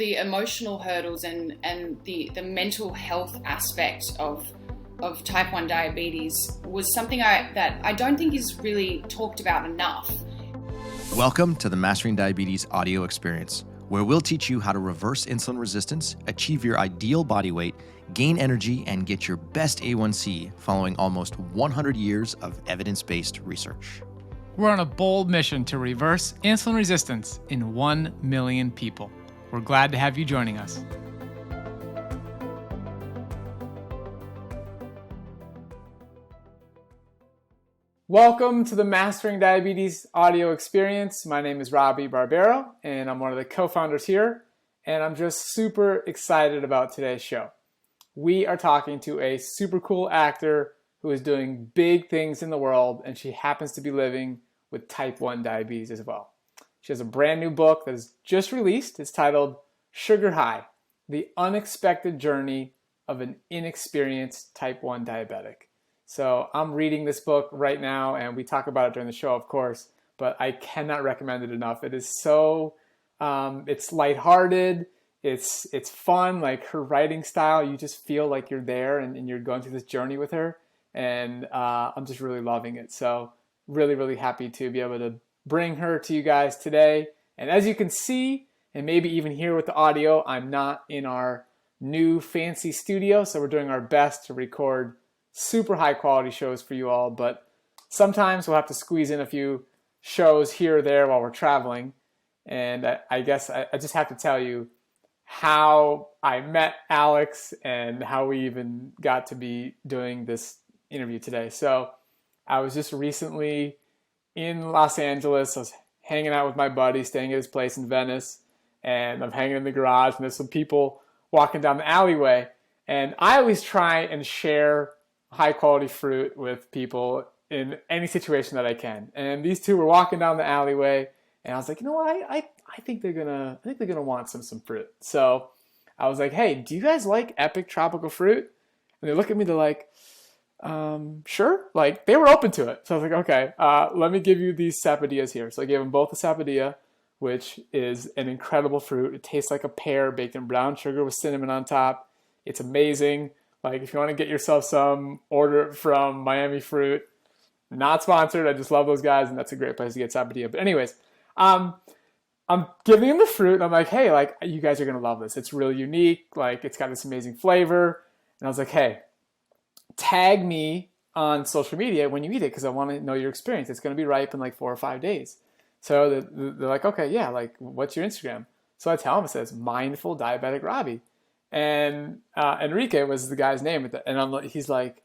the emotional hurdles and the mental health aspect of type 1 diabetes was something that I don't think is really talked about enough. Welcome to the Mastering Diabetes audio experience, where we'll teach you how to reverse insulin resistance, achieve your ideal body weight, gain energy, and get your best A1C following almost 100 years of evidence-based research. We're on a bold mission to reverse insulin resistance in 1 million people. We're glad to have you joining us. Welcome to the Mastering Diabetes audio experience. My name is Robbie Barbero, and I'm one of the co-founders here, and I'm just super excited about today's show. We are talking to a super cool actor who is doing big things in the world, and she happens to be living with type 1 diabetes as well. She has a brand new book that is just released. It's titled Sugar High: The Unexpected Journey of an Inexperienced Type 1 Diabetic. So I'm reading this book right now, and we talk about it during the show, of course, but I cannot recommend it enough. It is so, it's lighthearted, it's fun, like her writing style, you just feel like you're there and you're going through this journey with her, and I'm just really loving it. So really, really happy to be able to bring her to you guys today. And as you can see, and maybe even hear with the audio, I'm not in our new fancy studio, so we're doing our best to record super high quality shows for you all, but sometimes we'll have to squeeze in a few shows here or there while we're traveling. And I guess I just have to tell you how I met Alex and how we even got to be doing this interview today. So I was just recently in Los Angeles. I was hanging out with my buddy, staying at his place in Venice, and I'm hanging in the garage, and there's some people walking down the alleyway. And I always try and share high quality fruit with people in any situation that I can. And these two were walking down the alleyway, and I was like, you know what, I think they're gonna want some fruit. So I was like, hey, do you guys like epic tropical fruit? And they look at me, they're like, sure. Like, they were open to it. So I was like, okay, let me give you these sapodillas here. So I gave them both a sapodilla, which is an incredible fruit. It tastes like a pear baked in brown sugar with cinnamon on top. It's amazing. Like, if you want to get yourself some, order it from Miami Fruit. Not sponsored. I just love those guys, and that's a great place to get sapodilla. But anyways, I'm giving them the fruit, and I'm like, hey, like, you guys are going to love this. It's really unique. Like, it's got this amazing flavor. And I was like, hey, tag me on social media when you eat it, because I want to know your experience. It's going to be ripe in like 4 or 5 days. So they're like, okay, yeah, like, what's your Instagram? So I tell them, it says Mindful Diabetic Robbie. And Enrique was the guy's name. And he's like,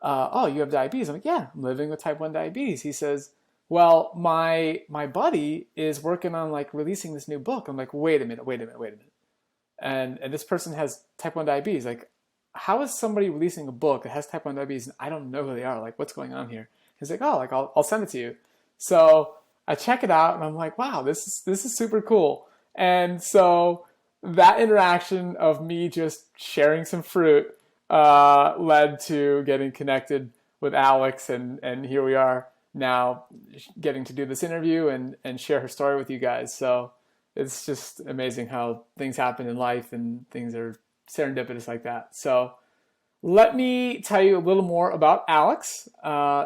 oh, you have diabetes? I'm like, yeah, I'm living with type 1 diabetes. He says, well, my buddy is working on like releasing this new book. I'm like, wait a minute. And this person has type 1 diabetes. Like, how is somebody releasing a book that has type 1 diabetes and I don't know who they are? Like, what's going on here? He's like, oh, like I'll send it to you. So I check it out and I'm like, wow, this is super cool. And so that interaction of me just sharing some fruit led to getting connected with Alex, and here we are now getting to do this interview and share her story with you guys. So it's just amazing how things happen in life and things are serendipitous like that. So let me tell you a little more about Alex.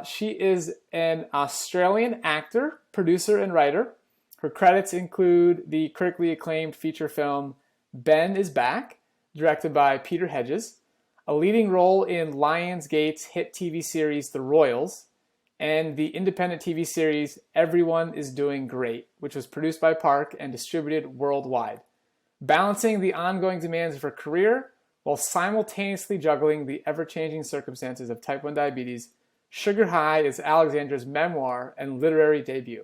She is an Australian actor, producer, and writer. Her credits include the critically acclaimed feature film Ben is Back, directed by Peter Hedges, a leading role in Lionsgate's hit TV series The Royals, and the independent TV series Everyone is Doing Great, which was produced by Park and distributed worldwide. Balancing the ongoing demands of her career while simultaneously juggling the ever-changing circumstances of type 1 diabetes, Sugar High is Alexandra's memoir and literary debut.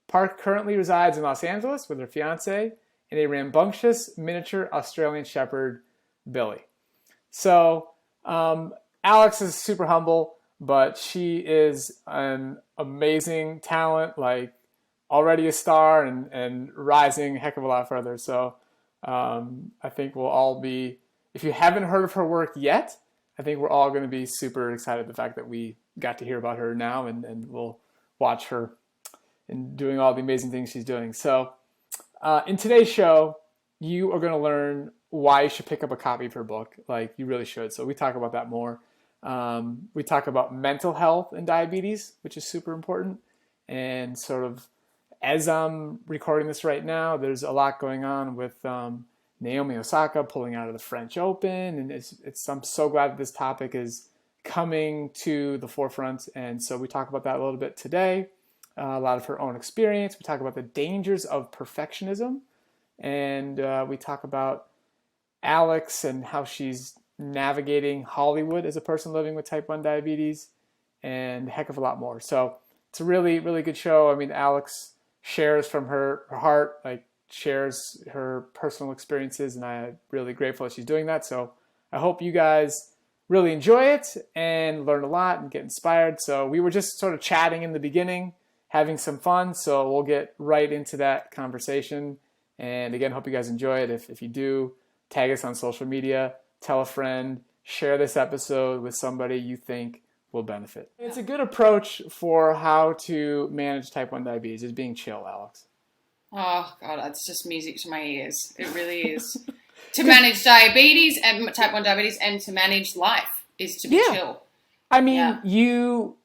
Park currently resides in Los Angeles with her fiancé and a rambunctious miniature Australian Shepherd, Billie. So Alex is super humble, but she is an amazing talent, like already a star and rising a heck of a lot further. So I think we'll all be, if you haven't heard of her work yet, I think we're all going to be super excited the fact that we got to hear about her now, and we'll watch her and doing all the amazing things she's doing. So in today's show, you are going to learn why you should pick up a copy of her book. Like, you really should. So we talk about that more. We talk about mental health and diabetes, which is super important. And sort of, as I'm recording this right now, there's a lot going on with Naomi Osaka pulling out of the French Open. And I'm so glad that this topic is coming to the forefront. And so we talk about that a little bit today. A lot of her own experience. We talk about the dangers of perfectionism. And we talk about Alex and how she's navigating Hollywood as a person living with type 1 diabetes, and a heck of a lot more. So it's a really, really good show. I mean, Alex shares from her heart, like shares her personal experiences, and I'm really grateful that she's doing that. So I hope you guys really enjoy it and learn a lot and get inspired. So we were just sort of chatting in the beginning, having some fun. So we'll get right into that conversation. And again, hope you guys enjoy it. If you do, tag us on social media, tell a friend, share this episode with somebody you think will benefit. It's a good approach for how to manage type 1 diabetes, is being chill, Alex. Oh, God, that's just music to my ears. It really is. To manage diabetes and type 1 diabetes and to manage life is to be chill. I mean, you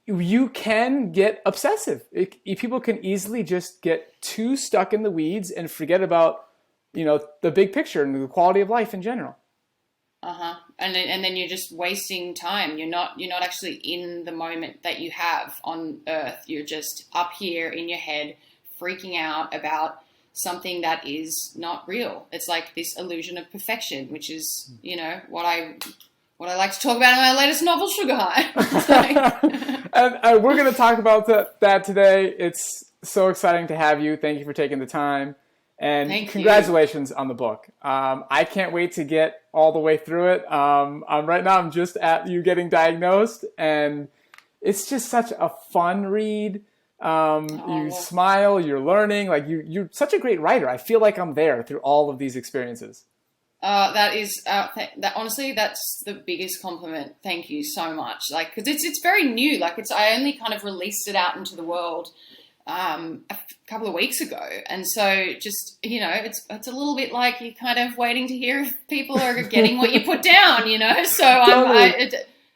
can get obsessive. People can easily just get too stuck in the weeds and forget about, the big picture and the quality of life in general. And then you're just wasting time. You're not actually in the moment that you have on Earth. You're just up here in your head, freaking out about something that is not real. It's like this illusion of perfection, which is, what I like to talk about in my latest novel, Sugar High. and we're going to talk about that today. It's so exciting to have you. Thank you for taking the time. And congratulations on the book. I can't wait to get all the way through it. Right now, I'm just at you getting diagnosed, and it's just such a fun read. You smile, you're learning. Like you're such a great writer. I feel like I'm there through all of these experiences. Honestly, that's the biggest compliment. Thank you so much. Like, cause it's very new. Like I only kind of released it out into the world, a couple of weeks ago. And so just, it's a little bit like you're kind of waiting to hear if people are getting what you put down, So totally.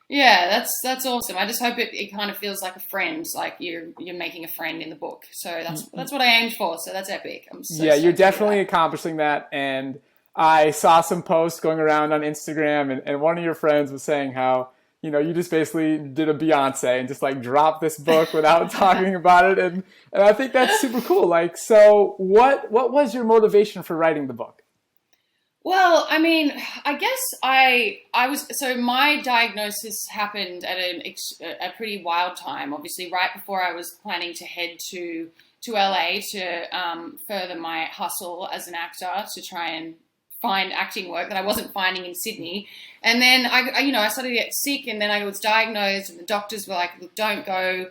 That's awesome. I just hope it kind of feels like a friend, like you're making a friend in the book. So that's what I aimed for. So that's epic. You're definitely accomplishing that. And I saw some posts going around on Instagram, and one of your friends was saying how, you just basically did a Beyonce and just like dropped this book without talking about it. And I think that's super cool. Like, so what was your motivation for writing the book? Well, I mean, I guess so my diagnosis happened at a pretty wild time, obviously right before I was planning to head to LA to further my hustle as an actor, to try and find acting work that I wasn't finding in Sydney. And then I started to get sick, and then I was diagnosed, and the doctors were like, look, don't go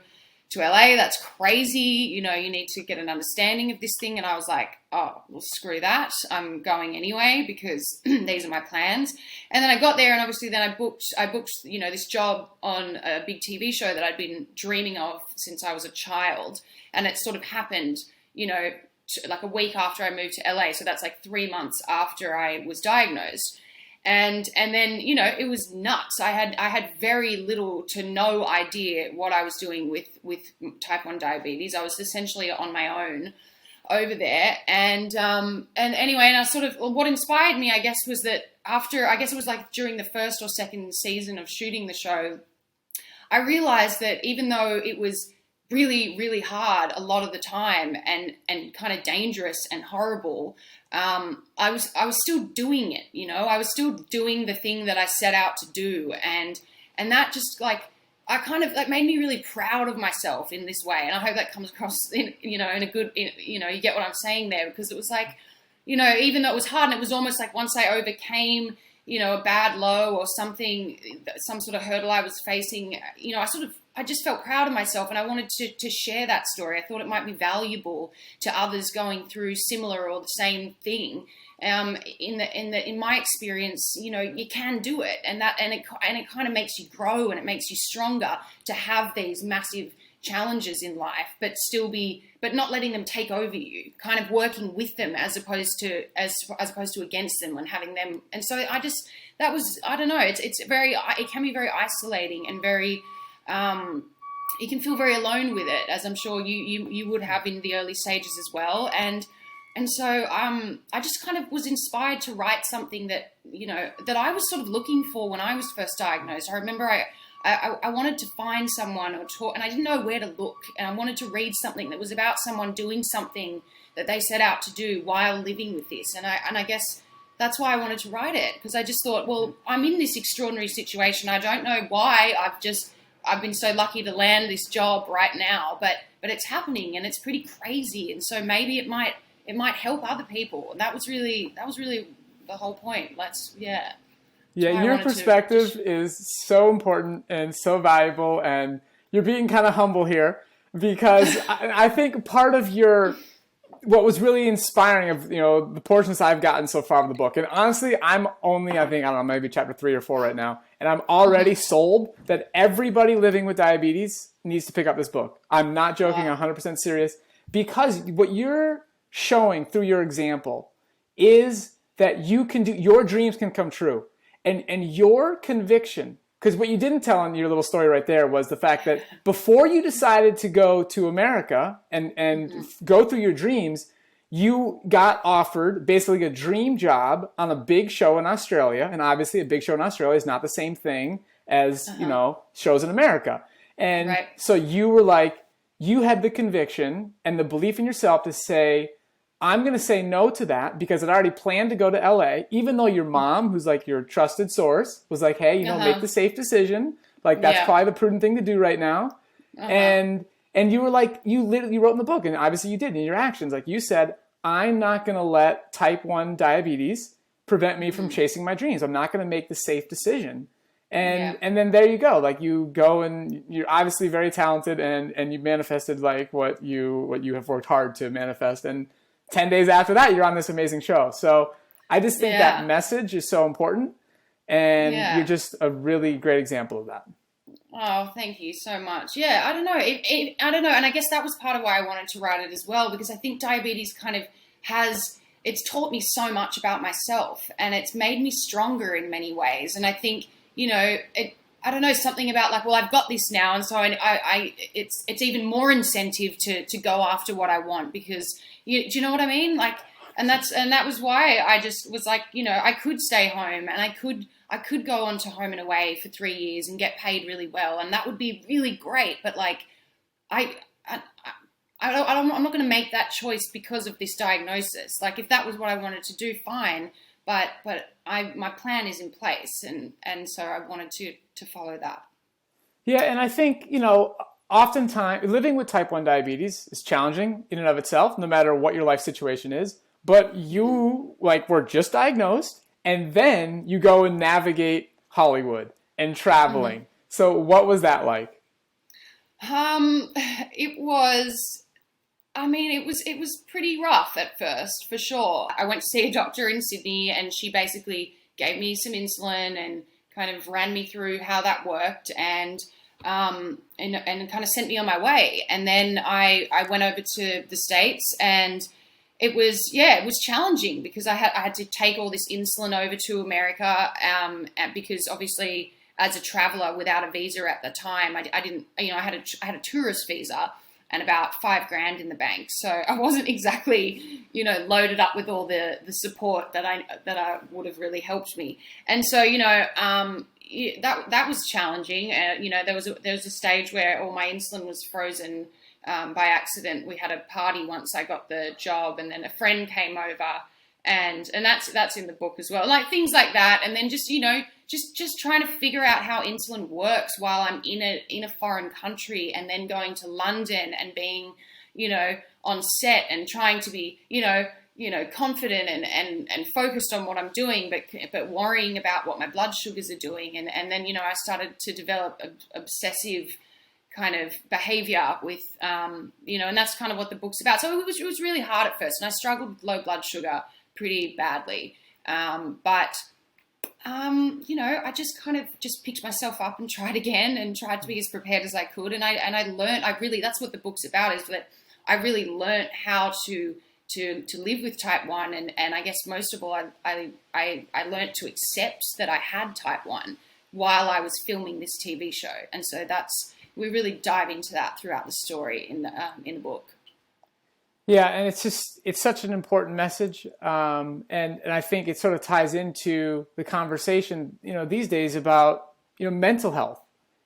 to LA, that's crazy, you need to get an understanding of this thing. And I was like, oh, well, screw that, I'm going anyway, because these are my plans. And then I got there, and obviously then I booked this job on a big TV show that I'd been dreaming of since I was a child. And it sort of happened, like a week after I moved to LA. So that's like 3 months after I was diagnosed. And then, it was nuts. I had very little to no idea what I was doing with type 1 diabetes. I was essentially on my own over there. And anyway, and I sort of, what inspired me, I guess, was that it was like during the first or second season of shooting the show, I realized that even though it was really, really hard a lot of the time and kind of dangerous and horrible, I was still doing it, I was still doing the thing that I set out to do. And that just I kind of made me really proud of myself in this way. And I hope that comes across in a good, you get what I'm saying there, because it was like, even though it was hard, and it was almost like once I overcame, a bad low or something, some sort of hurdle I was facing, I just felt proud of myself, and I wanted to share that story. I thought it might be valuable to others going through similar or the same thing. In my experience, you can do it, and it kind of makes you grow, and it makes you stronger to have these massive challenges in life, but not letting them take over you, kind of working with them as opposed to against them and having them. And so I don't know, it can be very isolating and very, you can feel very alone with it, as I'm sure you would have in the early stages as well. And so I just kind of was inspired to write something that, that I was sort of looking for when I was first diagnosed. I remember I wanted to find someone or talk, and I didn't know where to look. And I wanted to read something that was about someone doing something that they set out to do while living with this. And I guess that's why I wanted to write it, because I just thought, well, I'm in this extraordinary situation. I don't know why I've been so lucky to land this job right now, but it's happening and it's pretty crazy. And so maybe it might help other people. And that was really the whole point. Yeah, your perspective is so important and so valuable, and you're being kind of humble here, because I think part of what was really inspiring of, the portions I've gotten so far of the book, and honestly, I'm only, I don't know, maybe chapter 3 or 4 right now, and I'm already sold that everybody living with diabetes needs to pick up this book. I'm not joking, 100% serious, because what you're showing through your example is that your dreams can come true. And your conviction, because what you didn't tell in your little story right there was the fact that before you decided to go to America and go through your dreams, you got offered basically a dream job on a big show in Australia. And obviously a big show in Australia is not the same thing as, shows in America. And so you were like, you had the conviction and the belief in yourself to say, I'm going to say no to that because I'd already planned to go to LA, even though your mom, who's like your trusted source, was like, hey, make the safe decision. Like, that's probably the prudent thing to do right now. And you were like, you wrote in the book, and obviously you did in your actions. Like you said, I'm not going to let type 1 diabetes prevent me from chasing my dreams. I'm not going to make the safe decision. And then there you go. Like, you go and you're obviously very talented, and you manifested like what you have worked hard to manifest. And 10 days after that, you're on this amazing show. So I just think that message is so important, and you're just a really great example of that. Oh, thank you so much. Yeah, I don't know. I don't know. And I guess that was part of why I wanted to write it as well, because I think diabetes kind of it's taught me so much about myself, and it's made me stronger in many ways. And I think, I don't know, something about like, well, I've got this now. And so it's even more incentive to go after what I want, because do you know what I mean? Like, and that was why I just was like, I could stay home, and I could go on to home and away for 3 years and get paid really well. And that would be really great. But like, I'm not going to make that choice because of this diagnosis. Like, if that was what I wanted to do, fine. But my plan is in place, and so I wanted to follow that. Yeah, and I think, oftentimes living with type 1 diabetes is challenging in and of itself, no matter what your life situation is. But you were just diagnosed, and then you go and navigate Hollywood and traveling. So what was that like? It was pretty rough at first, for sure. I went to see a doctor in Sydney, and she basically gave me some insulin and kind of ran me through how that worked, and kind of sent me on my way. And then I went over to the States, and it was challenging because I had to take all this insulin over to America, because obviously as a traveler without a visa at the time, I didn't, I had a tourist visa and about $5,000 in the bank. So I wasn't exactly, loaded up with all the support that I would have really helped me. And so, that was challenging. There was a stage where all my insulin was frozen by accident. We had a party once I got the job, and then a friend came over, and that's in the book as well. Like things like that, and then just just trying to figure out how insulin works while I'm in a foreign country, and then going to London and being on set and trying to be confident and focused on what I'm doing, but worrying about what my blood sugars are doing, and then I started to develop obsessive kind of behavior with and that's kind of what the book's about. So it was really hard at first, and I struggled with low blood sugar pretty badly, but I just kind of just picked myself up and tried again and tried to be as prepared as I could. And I learned, that's what the book's about, is that I really learned how to live with type 1. And I guess most of all, I learned to accept that I had type 1 while I was filming this TV show. And so we really dive into that throughout the story in the book. Yeah, and it's such an important message, and I think it sort of ties into the conversation, these days about, mental health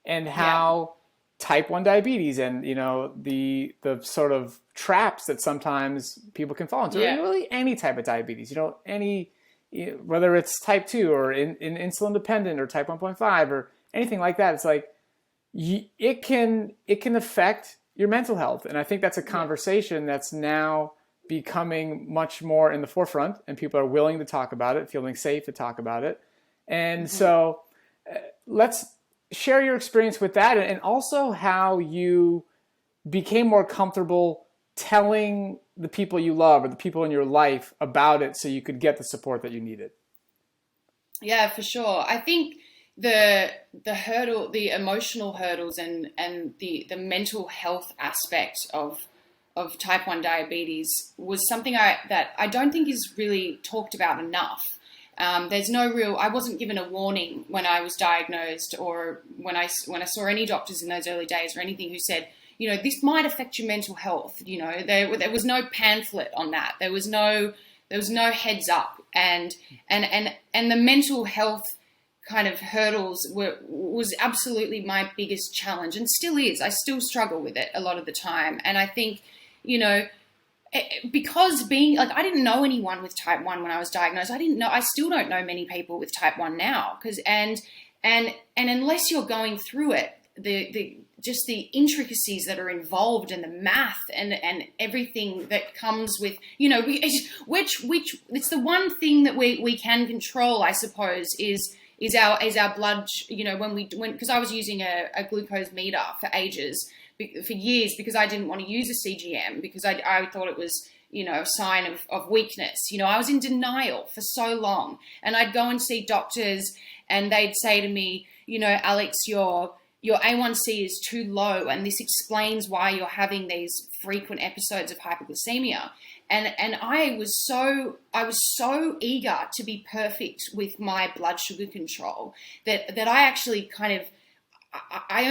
and how type 1 diabetes and, the sort of traps that sometimes people can fall into, really any type of diabetes, whether it's type 2 or in insulin dependent or type 1.5 or anything like that. It's like it can affect your mental health. And I think that's a conversation that's now becoming much more in the forefront, and people are willing to talk about it, feeling safe to talk about it. And so let's share your experience with that, and also how you became more comfortable telling the people you love or the people in your life about it so you could get the support that you needed. Yeah, for sure. I think the hurdle, the emotional hurdles and the mental health aspect of type 1 diabetes was something that I don't think is really talked about enough. There's no I wasn't given a warning when I was diagnosed, or when I saw any doctors in those early days or anything who said, this might affect your mental health. There was no pamphlet on that. There was no heads up, and the mental health kind of hurdles was absolutely my biggest challenge, and still is. I still struggle with it a lot of the time. And I think, because I didn't know anyone with type 1 when I was diagnosed. I still don't know many people with type 1 now, and unless you're going through it, just the intricacies that are involved in the math and everything that comes with, which it's the one thing that we can control, I suppose, is our blood, because I was using a glucose meter for years, because I didn't want to use a CGM, because I thought it was, a sign of weakness. I was in denial for so long, and I'd go and see doctors and they'd say to me, Alex, your A1C is too low, and this explains why you're having these frequent episodes of hypoglycemia. And I was so eager to be perfect with my blood sugar control that I actually kind of, I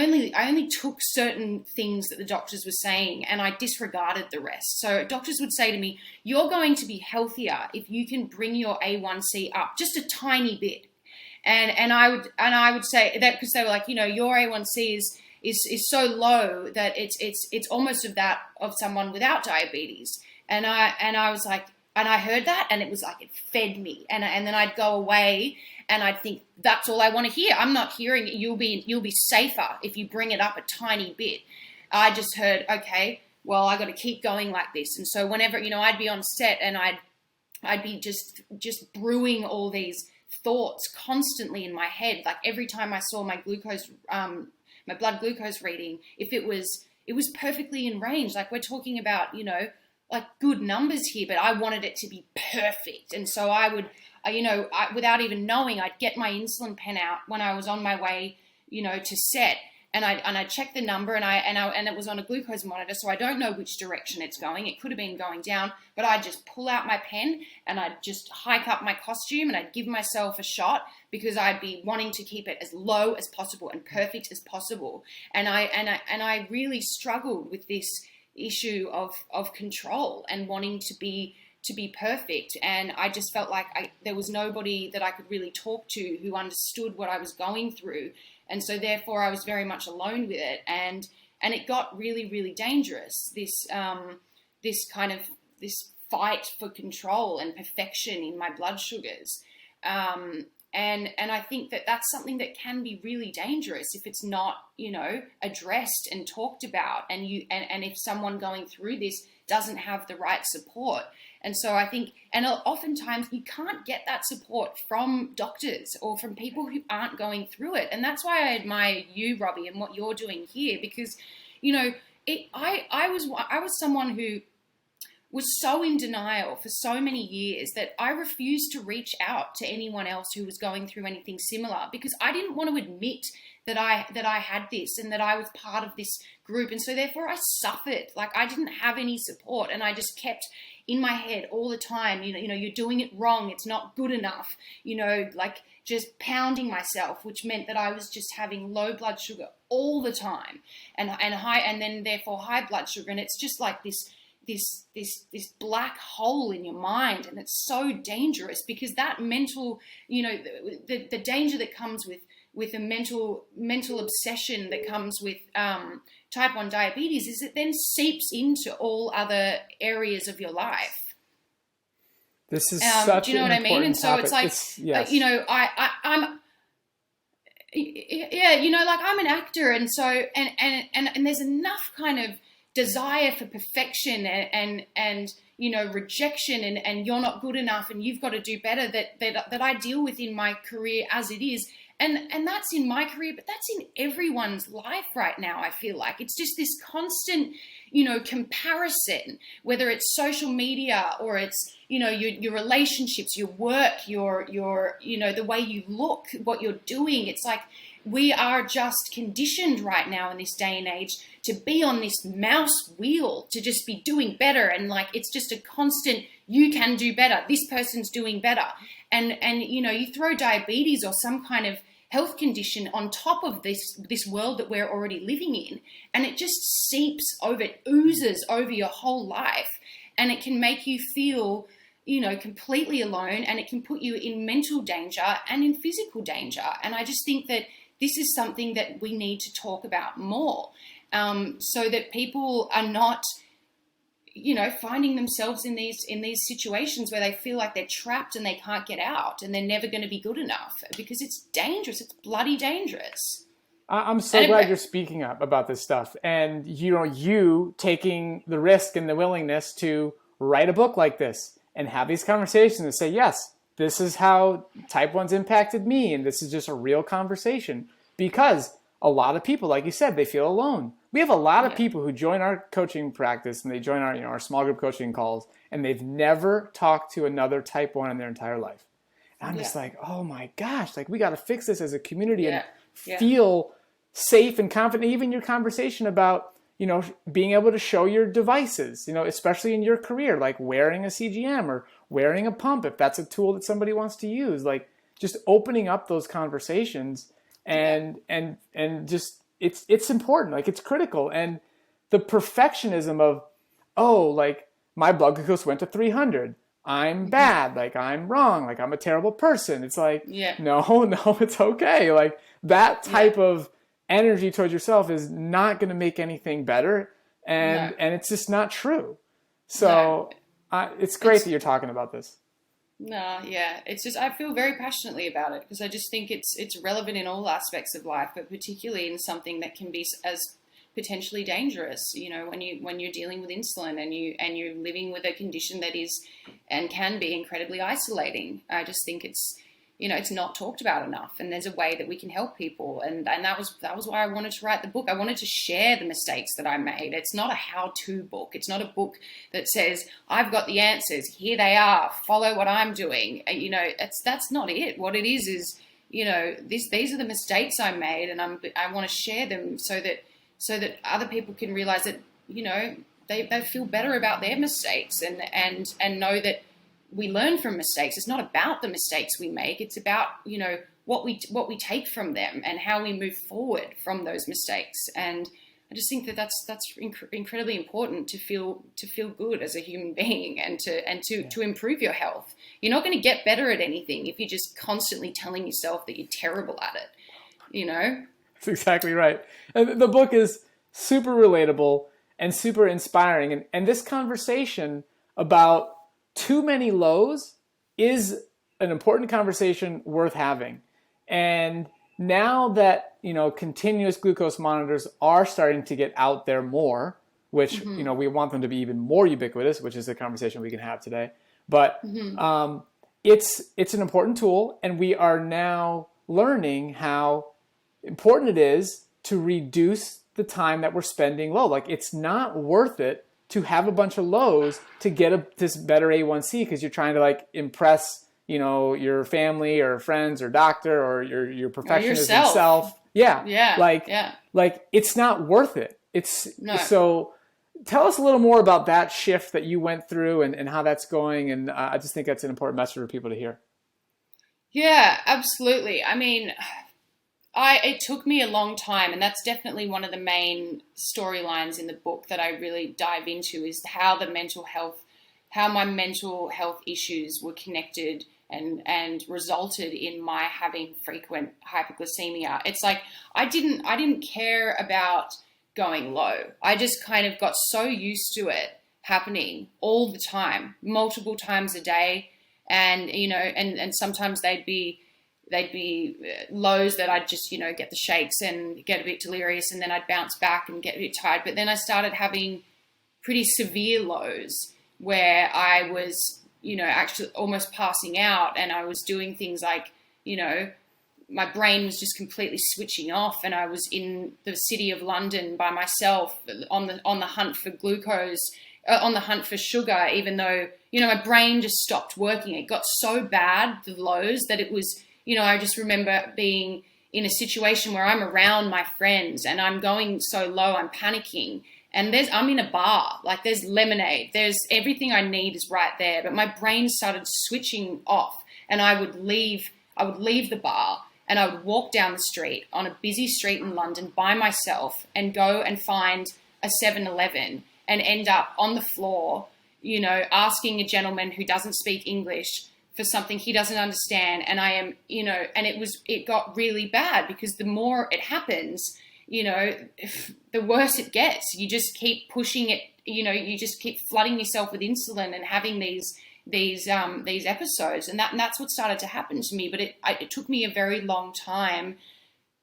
only took certain things that the doctors were saying, and I disregarded the rest. So doctors would say to me, you're going to be healthier if you can bring your A1C up just a tiny bit. And I would say that, because they were like, your A1C is so low that it's almost of that of someone without diabetes. And I was like, and I heard that, and it was like, it fed me. And then I'd go away and I'd think, that's all I want to hear. I'm not hearing it. You'll be safer if you bring it up a tiny bit. I just heard, okay, well, I got to keep going like this. And so whenever, I'd be on set and I'd be just brewing all these thoughts constantly in my head. Like every time I saw my glucose, my blood glucose reading, if it was perfectly in range. Like we're talking about, like good numbers here, but I wanted it to be perfect. And so I would, without even knowing, I'd get my insulin pen out when I was on my way, to set, and I'd check the number, and it was on a glucose monitor, so I don't know which direction it's going. It could have been going down, but I'd just pull out my pen and I'd just hike up my costume and I'd give myself a shot, because I'd be wanting to keep it as low as possible and perfect as possible. And I really struggled with this issue of control and wanting to be perfect. And I just felt like there was nobody that I could really talk to who understood what I was going through. And so therefore I was very much alone with it. And it got really, really dangerous. This fight for control and perfection in my blood sugars. And I think that that's something that can be really dangerous if it's not, addressed and talked about, and if someone going through this doesn't have the right support. And so I think, and oftentimes you can't get that support from doctors or from people who aren't going through it. And that's why I admire you, Robbie, and what you're doing here, because, I was someone who, was so in denial for so many years that I refused to reach out to anyone else who was going through anything similar, because I didn't want to admit that I had this and that I was part of this group. And so therefore I suffered. Like, I didn't have any support, and I just kept in my head all the time, you're doing it wrong. It's not good enough, like just pounding myself, which meant that I was just having low blood sugar all the time and high, and then therefore high blood sugar. And it's just like this black hole in your mind, and it's so dangerous, because that mental, the danger that comes with a mental obsession that comes with type 1 diabetes is it then seeps into all other areas of your life. This is such do you know an what I mean? And so topic. it's like, yes. I'm like, I'm an actor, and so and there's enough kind of desire for perfection and rejection and you're not good enough and you've got to do better that I deal with in my career as it is. And that's in my career, but that's in everyone's life right now. I feel like it's just this constant, comparison, whether it's social media or it's, your relationships, your work, your the way you look, what you're doing. It's like we are just conditioned right now in this day and age to be on this mouse wheel, to just be doing better. And like, it's just a constant, you can do better. This person's doing better. And you throw diabetes or some kind of health condition on top of this world that we're already living in, and it just seeps over, it oozes over your whole life, and it can make you feel, completely alone, and it can put you in mental danger and in physical danger. And I just think that this is something that we need to talk about more, so that people are not, finding themselves in these situations where they feel like they're trapped and they can't get out and they're never going to be good enough, because it's dangerous. It's bloody dangerous. I'm so glad you're speaking up about this stuff, and you taking the risk and the willingness to write a book like this and have these conversations and say, yes, this is how type 1's impacted me, and this is just a real conversation. Because a lot of people, like you said, they feel alone. We have a lot of people who join our coaching practice and they join our, our small group coaching calls, and they've never talked to another type 1 in their entire life. And I'm just like, oh my gosh, like we got to fix this as a community and feel safe and confident. Even your conversation about, being able to show your devices, especially in your career, like wearing a CGM or wearing a pump, if that's a tool that somebody wants to use, like just opening up those conversations and just, it's important, like it's critical. And the perfectionism of, like my blood glucose went to 300. I'm bad. Like I'm wrong. Like I'm a terrible person. It's like, no, it's okay. Like that type of energy towards yourself is not going to make anything better. And it's just not true. So it's great that you're talking about this. No, yeah. It's just, I feel very passionately about it, because I just think it's relevant in all aspects of life, but particularly in something that can be as potentially dangerous, when you're dealing with insulin and you're living with a condition that is and can be incredibly isolating. I just think it's not talked about enough, and there's a way that we can help people. And that was why I wanted to write the book. I wanted to share the mistakes that I made. It's not a how-to book. It's not a book that says, I've got the answers, here they are, follow what I'm doing. That's not it. What it is, these are the mistakes I made, and I want to share them so that other people can realize that, they feel better about their mistakes and know that we learn from mistakes. It's not about the mistakes we make. It's about, what we take from them and how we move forward from those mistakes. And I just think that that's incredibly important to feel good as a human being and to improve your health. You're not going to get better at anything if you're just constantly telling yourself that you're terrible at it, That's exactly right. And the book is super relatable and super inspiring. And this conversation about too many lows is an important conversation worth having. And now that, continuous glucose monitors are starting to get out there more, which, we want them to be even more ubiquitous, which is a conversation we can have today. But it's an important tool, and we are now learning how important it is to reduce the time that we're spending low. Like it's not worth it to have a bunch of lows to get this better A1C, because you're trying to like impress, your family or friends or doctor or your perfectionism self. Yeah. Yeah. Like it's not worth it. So tell us a little more about that shift that you went through and how that's going. And I just think that's an important message for people to hear. Yeah, absolutely. I mean, it took me a long time, and that's definitely one of the main storylines in the book that I really dive into, is how my mental health issues were connected and resulted in my having frequent hypoglycemia. It's like I didn't care about going low. I just kind of got so used to it happening all the time, multiple times a day, and and sometimes they'd be lows that I'd just, get the shakes and get a bit delirious, and then I'd bounce back and get a bit tired. But then I started having pretty severe lows where I was, actually almost passing out, and I was doing things like, my brain was just completely switching off, and I was in the city of London by myself on the hunt for glucose, on the hunt for sugar, even though, my brain just stopped working. It got so bad, the lows, that it was, I just remember being in a situation where I'm around my friends and I'm going so low, I'm panicking. And I'm in a bar, like there's lemonade, there's everything I need is right there. But my brain started switching off, and I would leave the bar and I would walk down the street on a busy street in London by myself and go and find a 7-Eleven and end up on the floor, asking a gentleman who doesn't speak English for something he doesn't understand. And I am, and it got really bad, because the more it happens, the worse it gets. You just keep pushing it, you just keep flooding yourself with insulin and having these episodes. And that's what started to happen to me. But it took me a very long time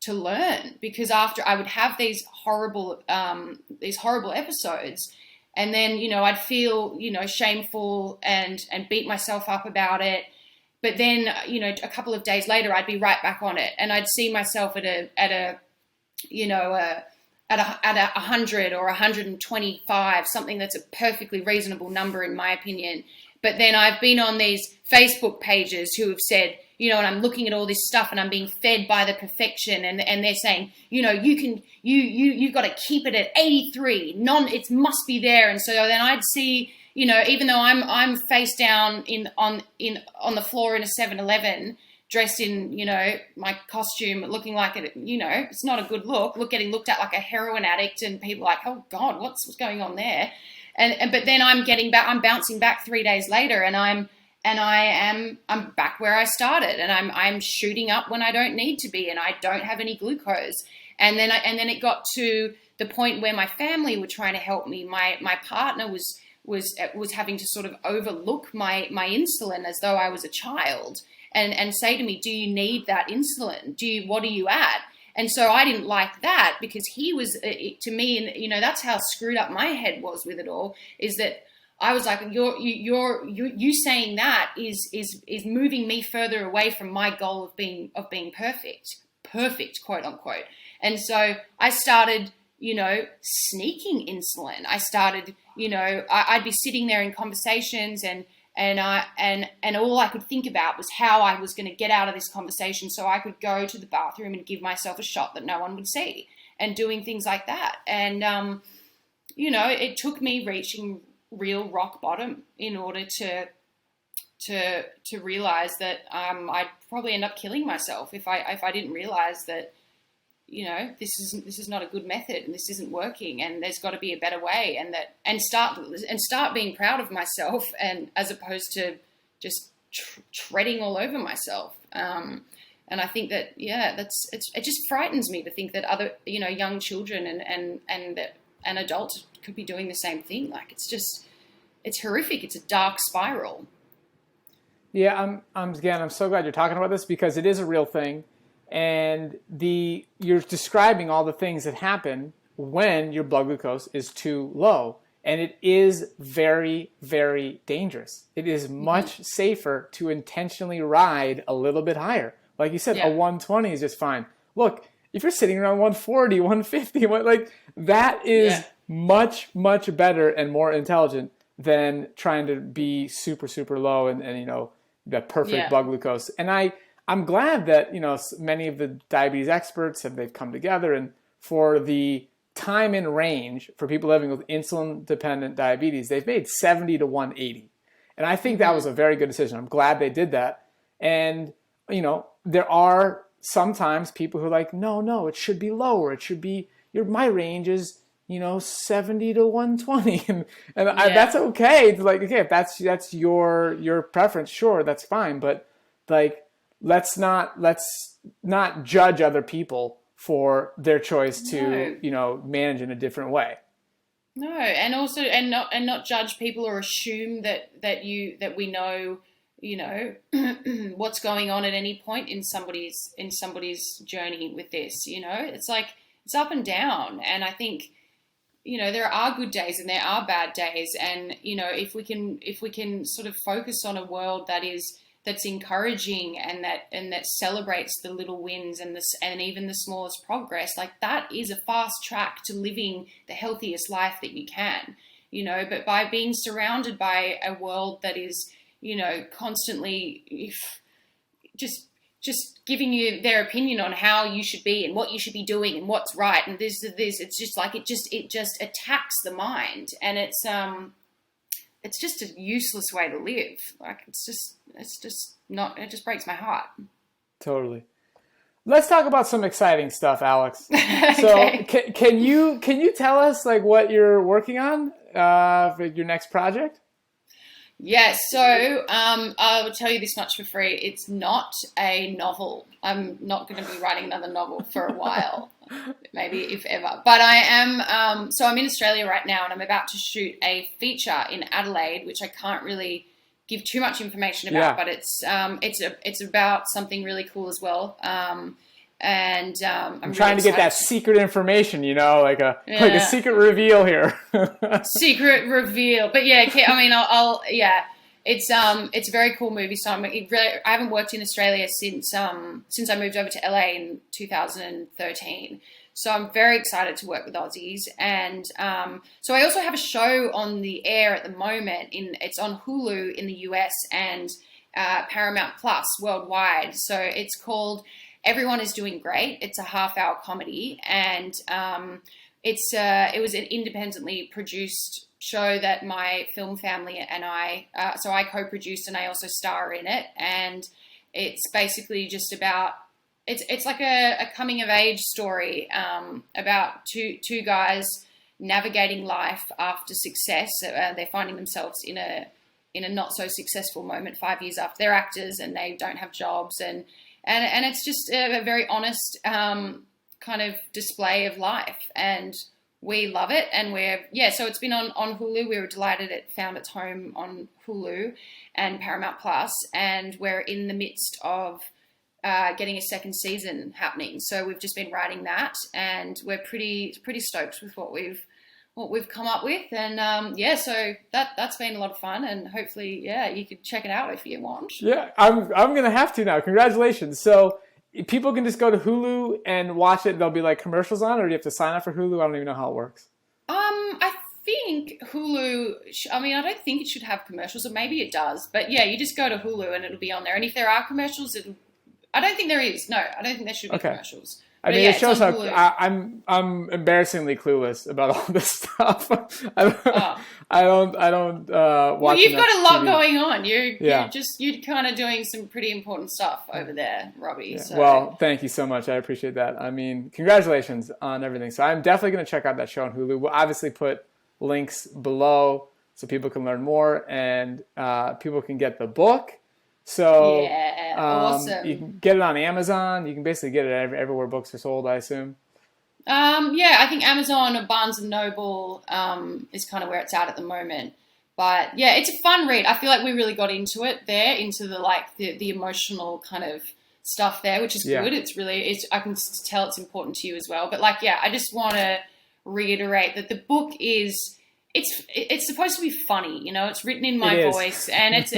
to learn, because after I would have these horrible episodes, and then, I'd feel, shameful and beat myself up about it. But then, a couple of days later, I'd be right back on it, and I'd see myself at a 100 or 125, something that's a perfectly reasonable number in my opinion. But then I've been on these Facebook pages who have said, and I'm looking at all this stuff and I'm being fed by the perfection, and they're saying, you've got to keep it at 83, it must be there. And so then I'd see, even though I'm face down on the floor in a 7-Eleven, dressed in, my costume, looking like it, it's not a good look, getting looked at like a heroin addict, and people are like, oh God, what's going on there? But then I'm bouncing back 3 days later, and I'm back where I started, and I'm shooting up when I don't need to be, and I don't have any glucose. And then it got to the point where my family were trying to help me. My partner was having to sort of overlook my insulin as though I was a child, and say to me, do you need that insulin? What are you at? And so I didn't like that, because he was, to me, and that's how screwed up my head was with it all, is that I was like, you saying that is moving me further away from my goal of being perfect, quote unquote. And so I started, sneaking insulin. I started, I'd be sitting there in conversations, and all I could think about was how I was going to get out of this conversation so I could go to the bathroom and give myself a shot that no one would see, and doing things like that. And, it took me reaching real rock bottom in order to realize that I'd probably end up killing myself if I didn't realize that, this is not a good method, and this isn't working, and there's got to be a better way, and start being proud of myself, and as opposed to just treading all over myself. And I think that, it just frightens me to think that other, young children and adults could be doing the same thing. Like, it's horrific. It's a dark spiral. Yeah, I'm so glad you're talking about this, because it is a real thing. And you're describing all the things that happen when your blood glucose is too low. And it is very, very dangerous. It is much safer to intentionally ride a little bit higher. Like you said, a 120 is just fine. Look, if you're sitting around 140, 150, that is much, much better and more intelligent than trying to be super, super low and you know, the perfect blood glucose. And I'm glad that, you know, many of the diabetes experts they've come together, and for the time in range for people living with insulin dependent diabetes, they've made 70 to 180. And I think that was a very good decision. I'm glad they did that. And, you know, there are sometimes people who are like, no, it should be lower. It should be, my range is, you know, 70 to 120. And that's okay. It's like, okay, if that's your preference, sure, that's fine. But like, let's not judge other people for their choice to, you know, manage in a different way. No, and also not judge people or assume that we know, you know, what's going on at any point in somebody's journey with this. You know, it's like it's up and down, and I think, you know, there are good days and there are bad days, and you know, if we can sort of focus on a world that's encouraging and that celebrates the little wins and even the smallest progress, like that is a fast track to living the healthiest life that you can, you know. But by being surrounded by a world that is, you know, constantly just giving you their opinion on how you should be and what you should be doing and what's right and this, it's just like it just attacks the mind, and it's just a useless way to live. Like it just breaks my heart. Totally. Let's talk about some exciting stuff, Alex. Okay. So can you tell us like what you're working on for your next project? Yes. So I will tell you this much for free. It's not a novel. I'm not going to be writing another novel for a while, maybe if ever. But I am. So I'm in Australia right now, and I'm about to shoot a feature in Adelaide, which I can't really give too much information about. But it's about something really cool as well. And I'm trying really to get that secret information, you know, like a secret reveal here. Secret reveal, but yeah, I mean, I'll it's a very cool movie. So I haven't worked in Australia since I moved over to LA in 2013. So I'm very excited to work with Aussies, and so I also have a show on the air at the moment. It's on Hulu in the US and Paramount Plus worldwide. So it's called Everyone is Doing Great. It's a half-hour comedy, and it was an independently produced show that my film family and I co-produced, and I also star in it. And it's basically just about it's like a coming of age story about two guys navigating life after success. They're finding themselves in a not so successful moment 5 years after they're actors, and they don't have jobs, and it's just a very honest kind of display of life, and we love it. And so it's been on Hulu. We were delighted it found its home on Hulu and Paramount Plus, and we're in the midst of getting a second season happening. So we've just been writing that, and we're pretty stoked with what we've come up with. And so that's been a lot of fun, and hopefully you could check it out if you want. Yeah, I'm gonna have to now. Congratulations. So people can just go to Hulu and watch it. There'll be like commercials on it, or do you have to sign up for Hulu? I don't even know how it works. I think Hulu, I mean, I don't think it should have commercials, or maybe it does, but yeah, you just go to Hulu and it'll be on there. And if there are commercials, I don't think there is. No, I don't think there should be commercials. I mean, it shows how I'm embarrassing clueless about all this stuff. I don't watch. Well, you've got a lot TV. going on. You're kind of doing some pretty important stuff over there, Robbie. Yeah. So. Well, thank you so much. I appreciate that. I mean, congratulations on everything. So I'm definitely going to check out that show on Hulu. We'll obviously put links below so people can learn more, and people can get the book. So awesome. You can get it on Amazon. You can basically get it everywhere books are sold, I assume. I think Amazon or Barnes & Noble is kind of where it's at the moment. But yeah, it's a fun read. I feel like we really got into the emotional kind of stuff there, which is good. I can tell it's important to you as well. But I just want to reiterate that the book is, it's supposed to be funny, you know. It's written in my voice, and it's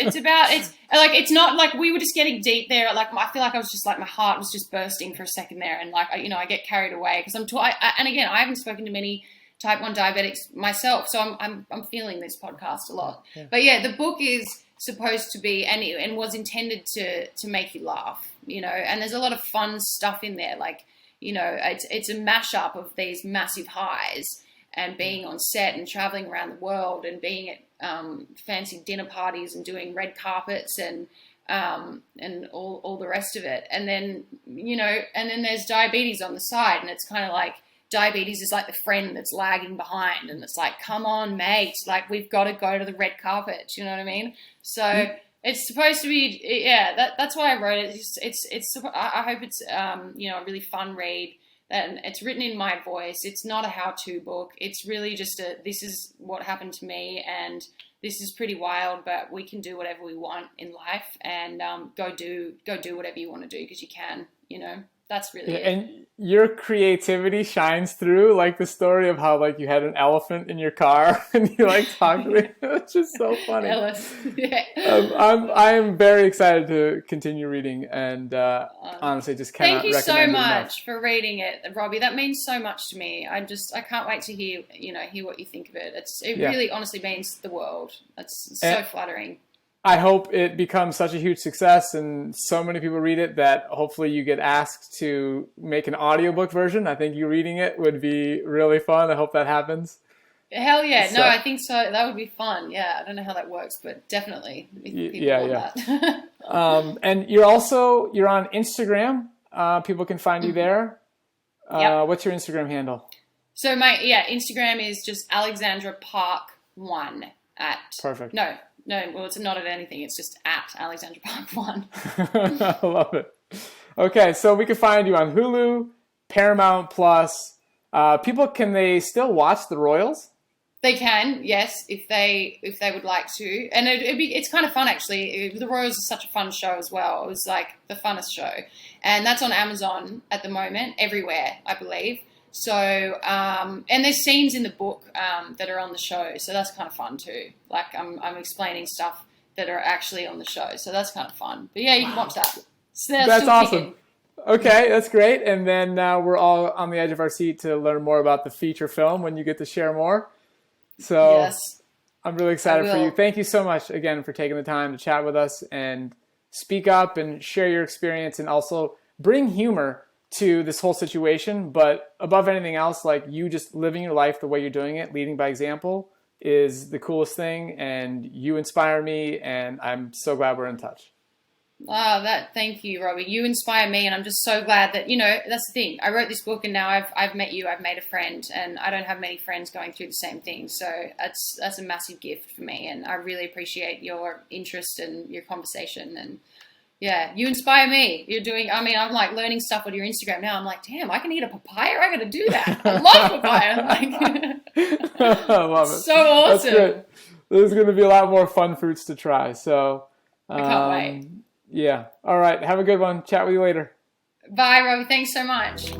not like we were just getting deep there. Like I feel like I was just like my heart was just bursting for a second there, and I get carried away because and again, I haven't spoken to many type 1 diabetics myself, so I'm feeling this podcast a lot. Yeah. But yeah, the book is supposed to be and was intended to make you laugh, you know, and there's a lot of fun stuff in there, like, you know, it's a mashup of these massive highs and being on set and traveling around the world and being at fancy dinner parties and doing red carpets and all the rest of it. And then, you know, and then there's diabetes on the side, and it's kind of like diabetes is like the friend that's lagging behind, and it's like, come on, mate, like we've got to go to the red carpet. You know what I mean? So it's supposed to be, yeah. That's why I wrote it. I hope it's you know, a really fun read. And it's written in my voice. It's not a how-to book. It's really just this is what happened to me, and this is pretty wild, but we can do whatever we want in life, and go do whatever you want to do, because you can, you know. That's really it. And your creativity shines through, like the story of how like you had an elephant in your car and you like talked to it. It's just so funny. Ellis. Yeah. I'm very excited to continue reading, and honestly just cannot recommend it enough. Thank you so much for reading it, Robbie. That means so much to me. I can't wait to hear what you think of it. It really honestly means the world. It's so flattering. I hope it becomes such a huge success and so many people read it that hopefully you get asked to make an audiobook version. I think you reading it would be really fun. I hope that happens. Hell yeah. No, I think so. That would be fun. Yeah. I don't know how that works, but definitely. That. And you're on Instagram. People can find you there. What's your Instagram handle? So my Instagram is just Alexandra Park 1 at. Perfect. No, well, it's not at anything. It's just at Alexandra Park 1. I love it. Okay, so we can find you on Hulu, Paramount Plus. Can they still watch the Royals? They can, yes, if they would like to. And it's kind of fun, actually. The Royals is such a fun show as well. It was like the funnest show. And that's on Amazon at the moment, everywhere, I believe. So, and there's scenes in the book that are on the show, so that's kind of fun too. Like I'm explaining stuff that are actually on the show, so that's kind of fun. But yeah, you can watch that. So that's awesome. Okay, that's great. And then we're all on the edge of our seat to learn more about the feature film when you get to share more. So yes, I'm really excited for you. Thank you so much again for taking the time to chat with us and speak up and share your experience, and also bring humor to this whole situation. But above anything else, like, you just living your life the way you're doing it, leading by example, is the coolest thing, and you inspire me, and I'm so glad we're in touch. Thank you, Robbie. You inspire me, and I'm just so glad that, that's the thing. I wrote this book, and now I've met you, I've made a friend, and I don't have many friends going through the same thing. So that's a massive gift for me, and I really appreciate your interest and your conversation. And yeah, you inspire me. I'm like learning stuff on your Instagram now. I'm like, damn, I can eat a papaya. I got to do that. I love papaya. I love it. So awesome. That's great. There's going to be a lot more fun fruits to try. So I can't wait. Yeah. All right. Have a good one. Chat with you later. Bye, Robbie. Thanks so much.